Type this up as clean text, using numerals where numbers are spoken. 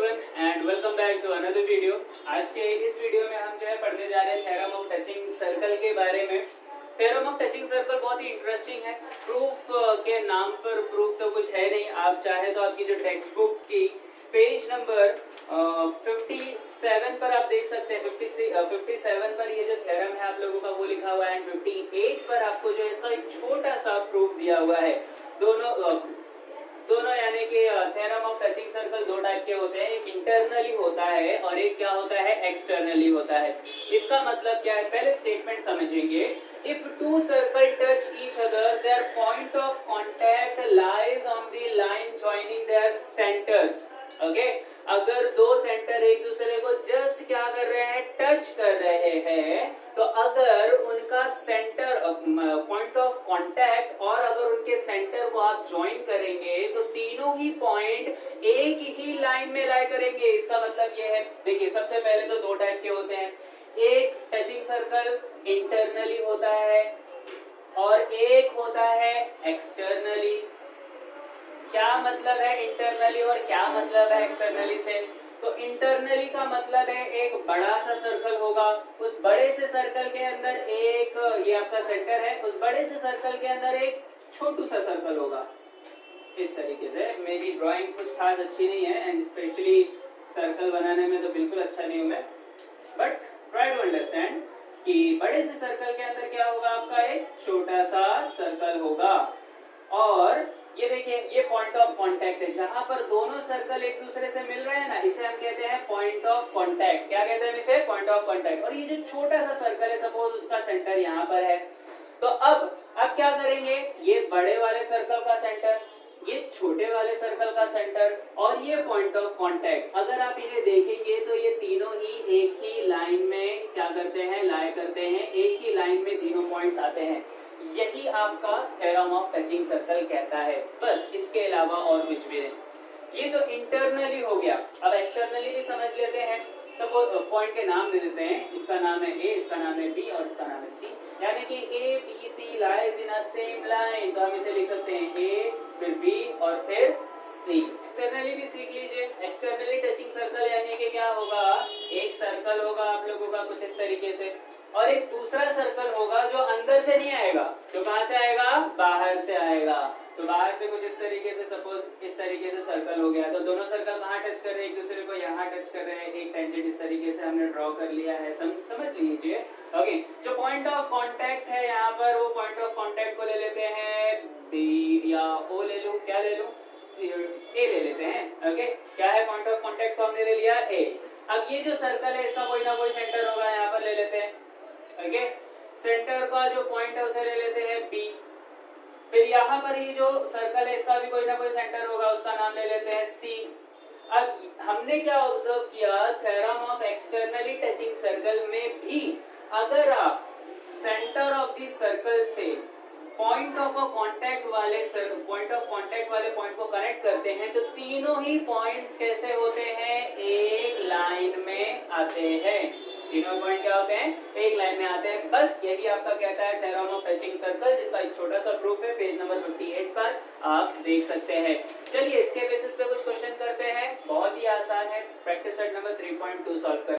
Everyone and welcome back to another video. आज के इस वीडियो में हम जो है पढ़ने जा रहे हैं थ्योरम ऑफ टचिंग सर्कल के बारे में। थ्योरम ऑफ टचिंग सर्कल बहुत ही इंटरेस्टिंग है। प्रूफ के नाम पर प्रूफ तो कुछ है नहीं, आप चाहे तो आपकी जो टेक्स्ट बुक की पेज नंबर 57 पर आप देख सकते हैं। 57 पर ये जो थ्योरम है आप लोगों का वो लिखा हुआ है। 58 पर आपको जो इसका एक छोटा सा प्रूफ दिया हुआ है। दोनों यानी कि थ्योरम ऑफ टचिंग सर्कल दो टाइप के होते हैं, एक इंटरनली होता है और एक क्या होता है, एक्सटर्नली होता है। इसका मतलब क्या है, पहले स्टेटमेंट समझेंगे। If two circle touch each other their point of contact lies on the line joining there centres. Okay, अगर दो सेंटर एक दूसरे को जस्ट क्या कर रहे हैं, टच कर रहे हैं, तो अगर उनका सेंटर पॉइंट ऑफ कांटेक्ट और अगर उनके सेंटर को आप ज्वाइन करेंगे तो तीनों ही पॉइंट एक ही लाइन में लाई करेंगे। इसका मतलब ये है, देखिए सबसे पहले तो दो टाइप के होते हैं। एक टचिंग सर्कल इंटरनली होता है और एक होता है एक्सटर्नली। क्या मतलब है इंटरनली और क्या मतलब है एक्सटर्नली से? तो इंटरनली का मतलब है एक बड़ा सा सर्कल होगा, उस बड़े से सर्कल के अंदर एक, ये आपका सेंटर है, उस बड़े से सर्कल के अंदर एक छोटू सा सर्कल होगा। इस तरीके से मेरी ड्राइंग कुछ खास अच्छी नहीं है एंड स्पेशली सर्कल बनाने में तो बिल्कुल अच्छा नहीं हूं मैं, बट ट्राई टू अंडरस्टैंड कि बड़े से सर्कल के अंदर क्या होगा, आपका एक छोटा सा सर्कल होगा। और ये देखिए, ये पॉइंट ऑफ कांटेक्ट है, जहां पर दोनों सर्कल एक दूसरे से मिल रहे हैं ना, इसे हम कहते हैं पॉइंट ऑफ कांटेक्ट। क्या कहते हैं इसे? Point of contact. और ये जो छोटा सा सर्कल है, सपोज उसका सेंटर यहाँ पर है, तो अब क्या करेंगे, ये बड़े वाले सर्कल का सेंटर, ये छोटे वाले सर्कल का सेंटर और ये पॉइंट ऑफ कांटेक्ट, अगर आप इन्हें देखेंगे तो ये तीनों ही एक ही लाइन में क्या करते हैं, लाई करते हैं, एक ही लाइन में तीनों पॉइंट्स आते हैं। यही आपका थ्योरम ऑफ टचिंग सर्कल कहता है, बस इसके अलावा और कुछ भी नहीं। ये तो इंटरनली हो गया। अब एक्सटर्नली भी समझ लेते हैं। सपोज पॉइंट के नाम दे देते हैं, इसका नाम है ए, इसका नाम है बी और इसका नाम है सी, यानी कि A B C lies in a same line, तो हम इसे लिख सकते हैं ए फिर बी और फिर सी। एक्सटर्नली भी सीख लीजिए। एक्सटर्नली टचिंग सर्कल यानी कि क्या होगा, एक सर्कल होगा आप लोगों का कुछ इस तरीके से और एक दूसरा सर्कल होगा जो अंदर से नहीं आएगा, जो कहां से आएगा, बाहर से आएगा। तो बाहर से कुछ इस तरीके से, सपोज इस तरीके से सर्कल हो गया, तो दोनों सर्कल कहां टच कर रहे हैं, एक दूसरे को यहाँ टच कर रहे हैं। एक टेंजेंट इस तरीके से हमने ड्रॉ कर लिया है, समझ लीजिए। ओके, जो पॉइंट ऑफ कांटेक्ट है यहाँ पर, वो पॉइंट ऑफ कांटेक्ट को ले लेते हैं बी या ओ ले लूं, क्या ले लूं, ए ले लेते हैं। ओके, क्या है पॉइंट ऑफ कांटेक्ट को हमने ले लिया ए। अब ये जो सर्कल है इसका कोई ना कोई सेंटर होगा, यहाँ पर ले लेते हैं। ओके, सेंटर का जो पॉइंट है उसे ले लेते हैं बी। फिर यहाँ पर ये जो सर्कल है इसका भी कोई ना कोई सेंटर होगा, उसका नाम ले लेते हैं सी। अब हमने क्या ऑब्जर्व किया, theorem of externally touching circle में भी अगर आप सेंटर ऑफ द सर्कल से पॉइंट ऑफ कांटेक्ट वाले पॉइंट को कनेक्ट करते हैं तो तीनों ही पॉइंट्स कैसे होते हैं, एक लाइन में आते हैं। तीनों पॉइंट क्या होते हैं, एक लाइन में आते हैं। बस यही आपका कहता है थ्योरम ऑफ टचिंग सर्कल, जिसका एक छोटा सा प्रूफ है पेज नंबर 58 पर आप देख सकते हैं। चलिए इसके बेसिस पे कुछ क्वेश्चन करते हैं, बहुत ही आसान है। प्रैक्टिस सेट नंबर 3.2 सॉल्व कर